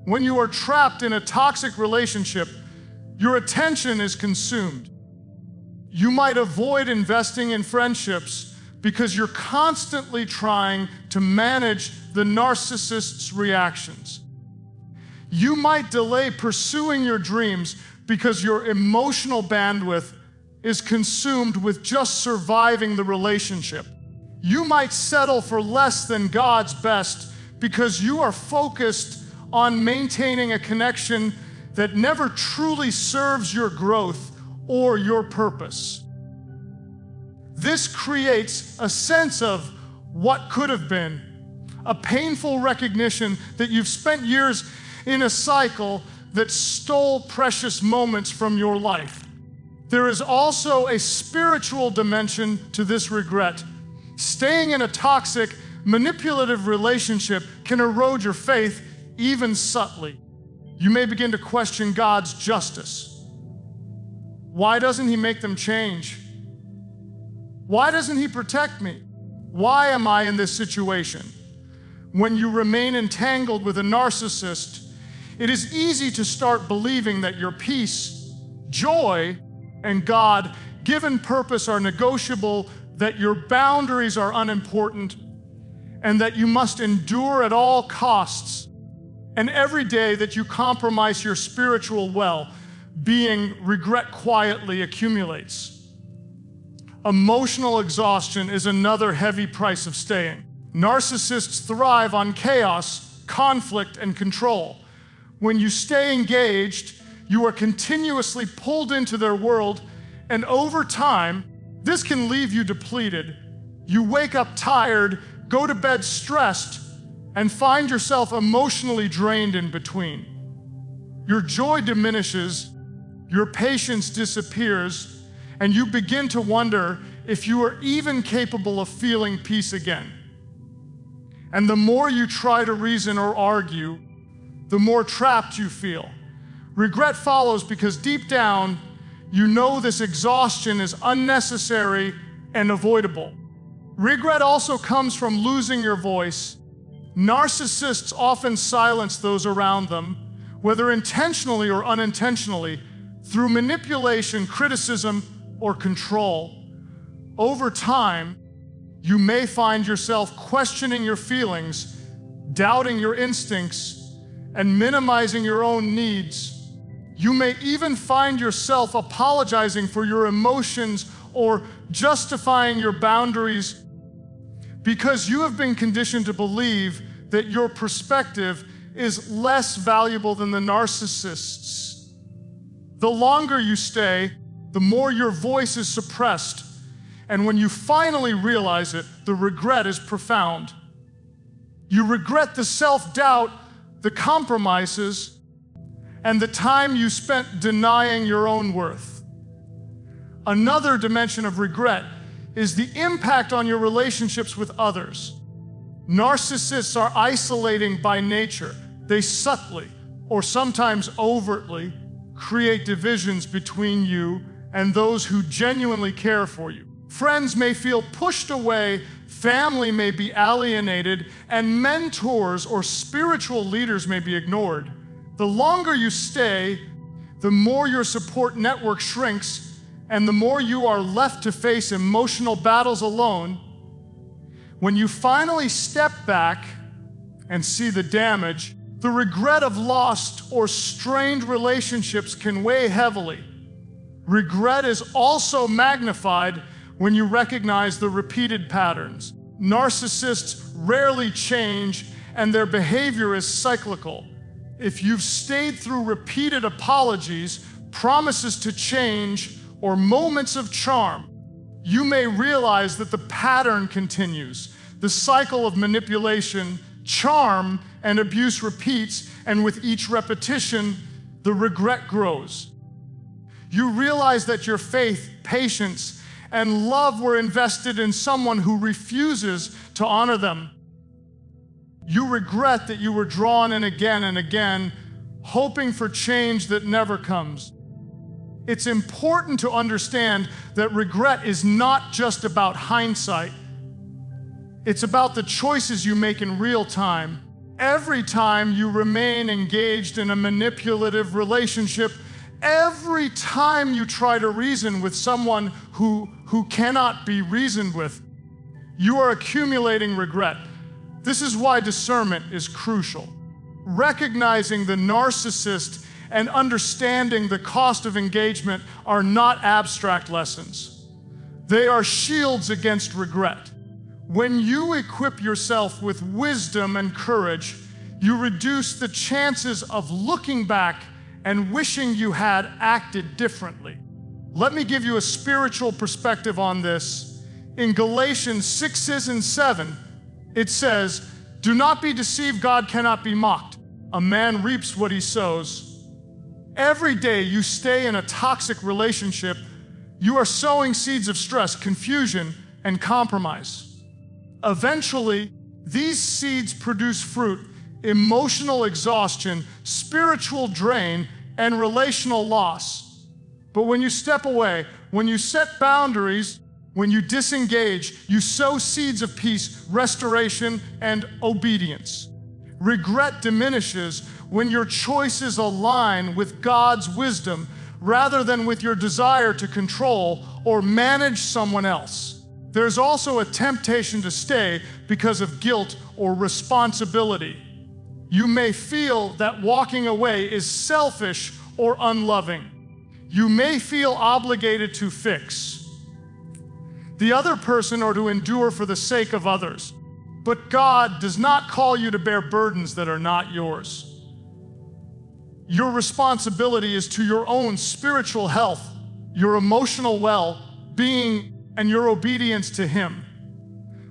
When you are trapped in a toxic relationship, your attention is consumed. You might avoid investing in friendships because you're constantly trying to manage the narcissist's reactions. You might delay pursuing your dreams because your emotional bandwidth is consumed with just surviving the relationship. You might settle for less than God's best because you are focused on maintaining a connection that never truly serves your growth or your purpose. This creates a sense of what could have been, a painful recognition that you've spent years in a cycle that stole precious moments from your life. There is also a spiritual dimension to this regret. Staying in a toxic, manipulative relationship can erode your faith, even subtly. You may begin to question God's justice. Why doesn't He make them change? Why doesn't He protect me? Why am I in this situation? When you remain entangled with a narcissist, it is easy to start believing that your peace, joy, and God-given purpose are negotiable, that your boundaries are unimportant, and that you must endure at all costs. And every day that you compromise your spiritual well-being, regret quietly accumulates. Emotional exhaustion is another heavy price of staying. Narcissists thrive on chaos, conflict, and control. When you stay engaged, you are continuously pulled into their world, and over time, this can leave you depleted. You wake up tired, go to bed stressed, and find yourself emotionally drained in between. Your joy diminishes, your patience disappears, and you begin to wonder if you are even capable of feeling peace again. And the more you try to reason or argue, the more trapped you feel. Regret follows because deep down, you know this exhaustion is unnecessary and avoidable. Regret also comes from losing your voice. Narcissists often silence those around them, whether intentionally or unintentionally, through manipulation, criticism, or control. Over time, you may find yourself questioning your feelings, doubting your instincts, and minimizing your own needs. You may even find yourself apologizing for your emotions or justifying your boundaries because you have been conditioned to believe that your perspective is less valuable than the narcissist's. The longer you stay, the more your voice is suppressed. And when you finally realize it, the regret is profound. You regret the self-doubt, the compromises, and the time you spent denying your own worth. Another dimension of regret is the impact on your relationships with others. Narcissists are isolating by nature. They subtly, or sometimes overtly, create divisions between you and those who genuinely care for you. Friends may feel pushed away, family may be alienated, and mentors or spiritual leaders may be ignored. The longer you stay, the more your support network shrinks, and the more you are left to face emotional battles alone. When you finally step back and see the damage, the regret of lost or strained relationships can weigh heavily. Regret is also magnified when you recognize the repeated patterns. Narcissists rarely change, and their behavior is cyclical. If you've stayed through repeated apologies, promises to change, or moments of charm, you may realize that the pattern continues. The cycle of manipulation, charm, and abuse repeats, and with each repetition, the regret grows. You realize that your faith, patience, and love were invested in someone who refuses to honor them. You regret that you were drawn in again and again, hoping for change that never comes. It's important to understand that regret is not just about hindsight. It's about the choices you make in real time. Every time you remain engaged in a manipulative relationship, every time you try to reason with someone who cannot be reasoned with, you are accumulating regret. This is why discernment is crucial. Recognizing the narcissist and understanding the cost of engagement are not abstract lessons. They are shields against regret. When you equip yourself with wisdom and courage, you reduce the chances of looking back and wishing you had acted differently. Let me give you a spiritual perspective on this. In Galatians 6 and 7, it says, "Do not be deceived, God cannot be mocked. A man reaps what he sows." Every day you stay in a toxic relationship, you are sowing seeds of stress, confusion, and compromise. Eventually, these seeds produce fruit: emotional exhaustion, spiritual drain, and relational loss. But when you step away, when you set boundaries, when you disengage, you sow seeds of peace, restoration, and obedience. Regret diminishes when your choices align with God's wisdom rather than with your desire to control or manage someone else. There's also a temptation to stay because of guilt or responsibility. You may feel that walking away is selfish or unloving. You may feel obligated to fix the other person or to endure for the sake of others. But God does not call you to bear burdens that are not yours. Your responsibility is to your own spiritual health, your emotional well-being, and your obedience to Him.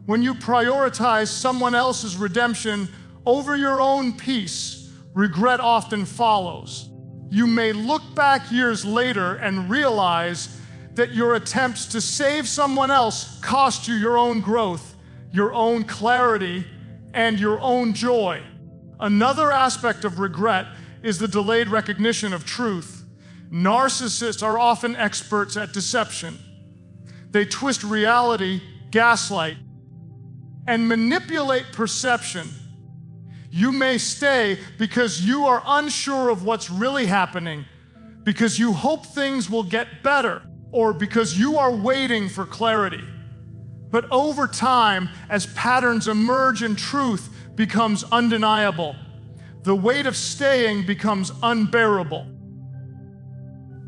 When you prioritize someone else's redemption over your own peace, regret often follows. You may look back years later and realize that your attempts to save someone else cost you your own growth, your own clarity, and your own joy. Another aspect of regret is the delayed recognition of truth. Narcissists are often experts at deception. They twist reality, gaslight, and manipulate perception. You may stay because you are unsure of what's really happening, because you hope things will get better, or because you are waiting for clarity. But over time, as patterns emerge and truth becomes undeniable, the weight of staying becomes unbearable.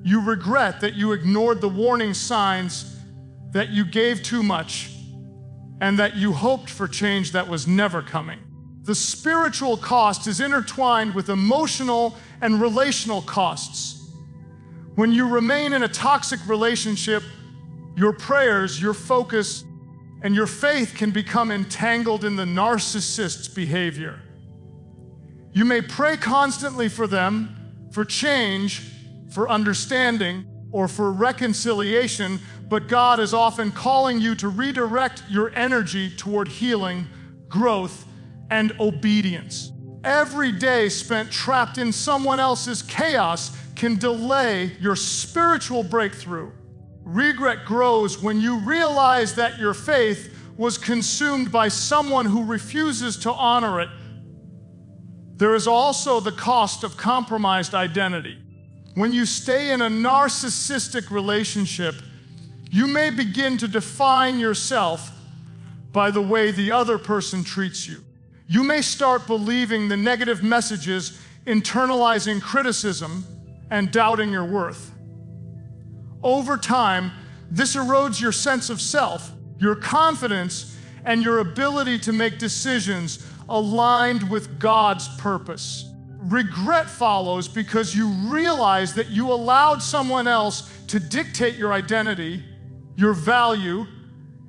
You regret that you ignored the warning signs, that you gave too much, and that you hoped for change that was never coming. The spiritual cost is intertwined with emotional and relational costs. When you remain in a toxic relationship, your prayers, your focus, and your faith can become entangled in the narcissist's behavior. You may pray constantly for them, for change, for understanding, or for reconciliation, but God is often calling you to redirect your energy toward healing, growth, and obedience. Every day spent trapped in someone else's chaos can delay your spiritual breakthrough. Regret grows when you realize that your faith was consumed by someone who refuses to honor it. There is also the cost of compromised identity. When you stay in a narcissistic relationship, you may begin to define yourself by the way the other person treats you. You may start believing the negative messages, internalizing criticism, and doubting your worth. Over time, this erodes your sense of self, your confidence, and your ability to make decisions aligned with God's purpose. Regret follows because you realize that you allowed someone else to dictate your identity, your value,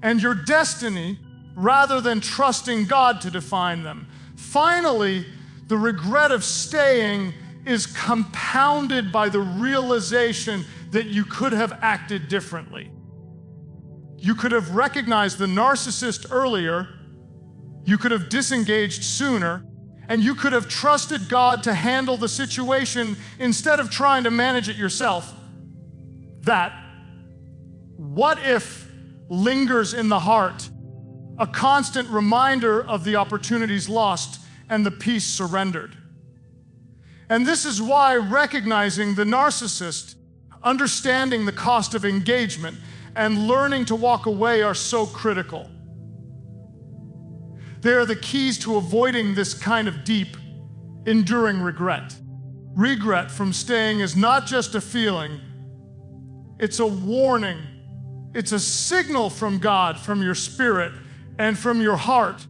and your destiny rather than trusting God to define them. Finally, the regret of staying is compounded by the realization that you could have acted differently. You could have recognized the narcissist earlier, you could have disengaged sooner, and you could have trusted God to handle the situation instead of trying to manage it yourself. That what if lingers in the heart, a constant reminder of the opportunities lost and the peace surrendered. And this is why recognizing the narcissist, understanding the cost of engagement, and learning to walk away are so critical. They are the keys to avoiding this kind of deep, enduring regret. Regret from staying is not just a feeling, it's a warning. It's a signal from God, from your spirit, and from your heart,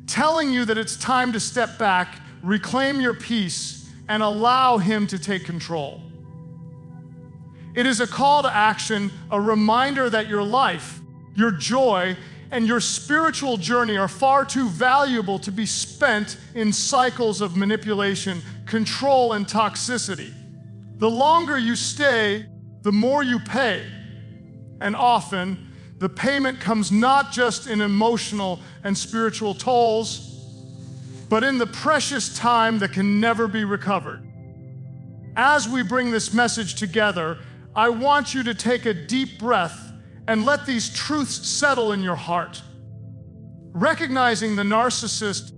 telling you that it's time to step back, reclaim your peace, and allow Him to take control. It is a call to action, a reminder that your life, your joy, and your spiritual journey are far too valuable to be spent in cycles of manipulation, control, and toxicity. The longer you stay, the more you pay. And often, the payment comes not just in emotional and spiritual tolls, but in the precious time that can never be recovered. As we bring this message together, I want you to take a deep breath and let these truths settle in your heart. Recognizing the narcissist,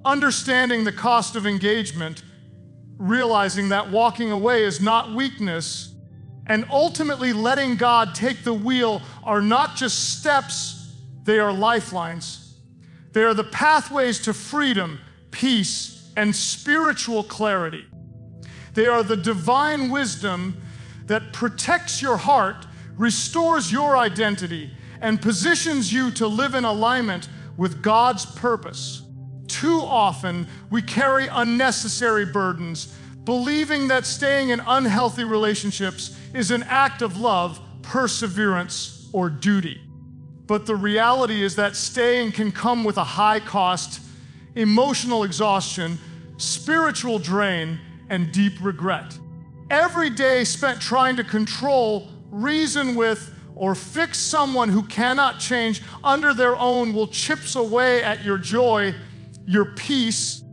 understanding the cost of engagement, realizing that walking away is not weakness, and ultimately letting God take the wheel are not just steps, they are lifelines. They are the pathways to freedom, peace, and spiritual clarity. They are the divine wisdom that protects your heart, restores your identity, and positions you to live in alignment with God's purpose. Too often, we carry unnecessary burdens, believing that staying in unhealthy relationships is an act of love, perseverance, or duty. But the reality is that staying can come with a high cost, emotional exhaustion, spiritual drain, and deep regret. Every day spent trying to control, reason with, or fix someone who cannot change under their own will chips away at your joy, your peace,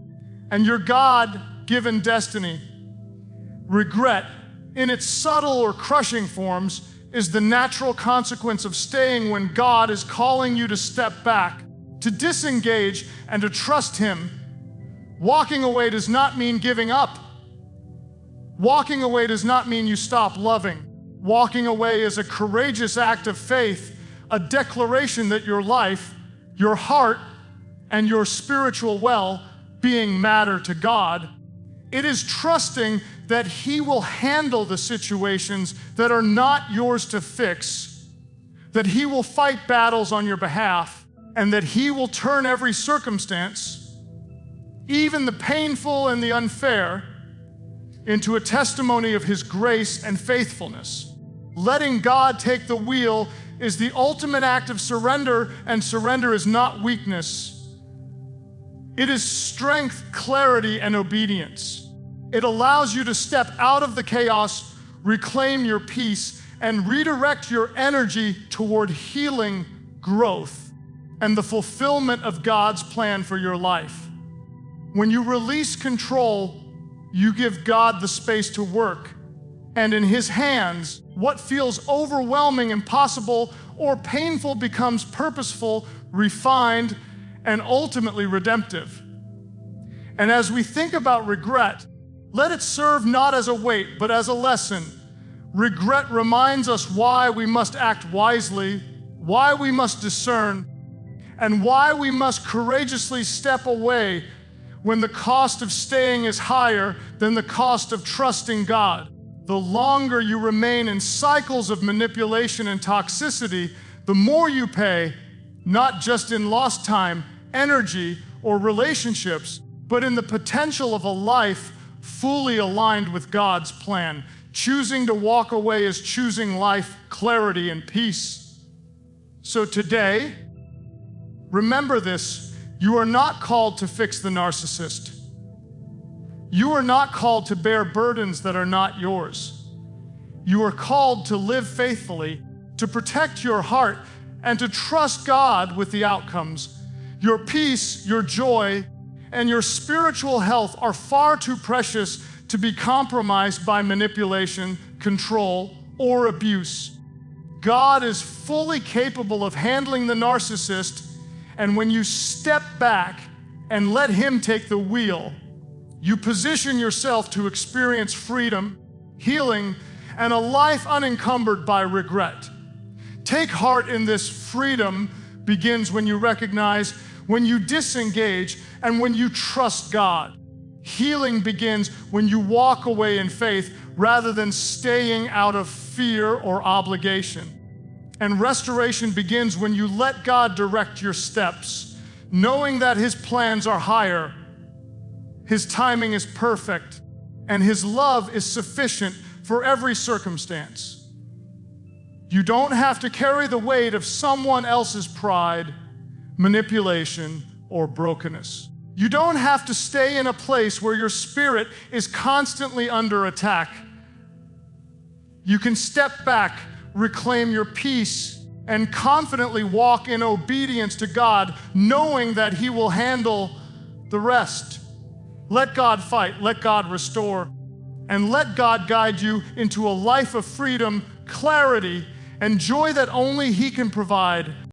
and your God-given destiny. Regret, in its subtle or crushing forms, is the natural consequence of staying when God is calling you to step back, to disengage, and to trust Him. Walking away does not mean giving up. Walking away does not mean you stop loving. Walking away is a courageous act of faith, a declaration that your life, your heart, and your spiritual well-being matter to God. It is trusting that He will handle the situations that are not yours to fix, that He will fight battles on your behalf, and that He will turn every circumstance, even the painful and the unfair, into a testimony of His grace and faithfulness. Letting God take the wheel is the ultimate act of surrender, and surrender is not weakness. It is strength, clarity, and obedience. It allows you to step out of the chaos, reclaim your peace, and redirect your energy toward healing, growth, and the fulfillment of God's plan for your life. When you release control, you give God the space to work, and in His hands, what feels overwhelming, impossible, or painful becomes purposeful, refined, and ultimately redemptive. And as we think about regret, let it serve not as a weight, but as a lesson. Regret reminds us why we must act wisely, why we must discern, and why we must courageously step away when the cost of staying is higher than the cost of trusting God. The longer you remain in cycles of manipulation and toxicity, the more you pay, not just in lost time, energy, or relationships, but in the potential of a life fully aligned with God's plan. Choosing to walk away is choosing life, clarity, and peace. So today, remember this: you are not called to fix the narcissist. You are not called to bear burdens that are not yours. You are called to live faithfully, to protect your heart, and to trust God with the outcomes. Your peace, your joy, and your spiritual health are far too precious to be compromised by manipulation, control, or abuse. God is fully capable of handling the narcissist, and when you step back and let Him take the wheel, you position yourself to experience freedom, healing, and a life unencumbered by regret. Take heart in this. Freedom begins when you recognize, when you disengage, and when you trust God. Healing begins when you walk away in faith rather than staying out of fear or obligation. And restoration begins when you let God direct your steps, knowing that His plans are higher, His timing is perfect, and His love is sufficient for every circumstance. You don't have to carry the weight of someone else's pride, manipulation, or brokenness. You don't have to stay in a place where your spirit is constantly under attack. You can step back, reclaim your peace, and confidently walk in obedience to God, knowing that He will handle the rest. Let God fight, let God restore, and let God guide you into a life of freedom, clarity, and joy that only He can provide.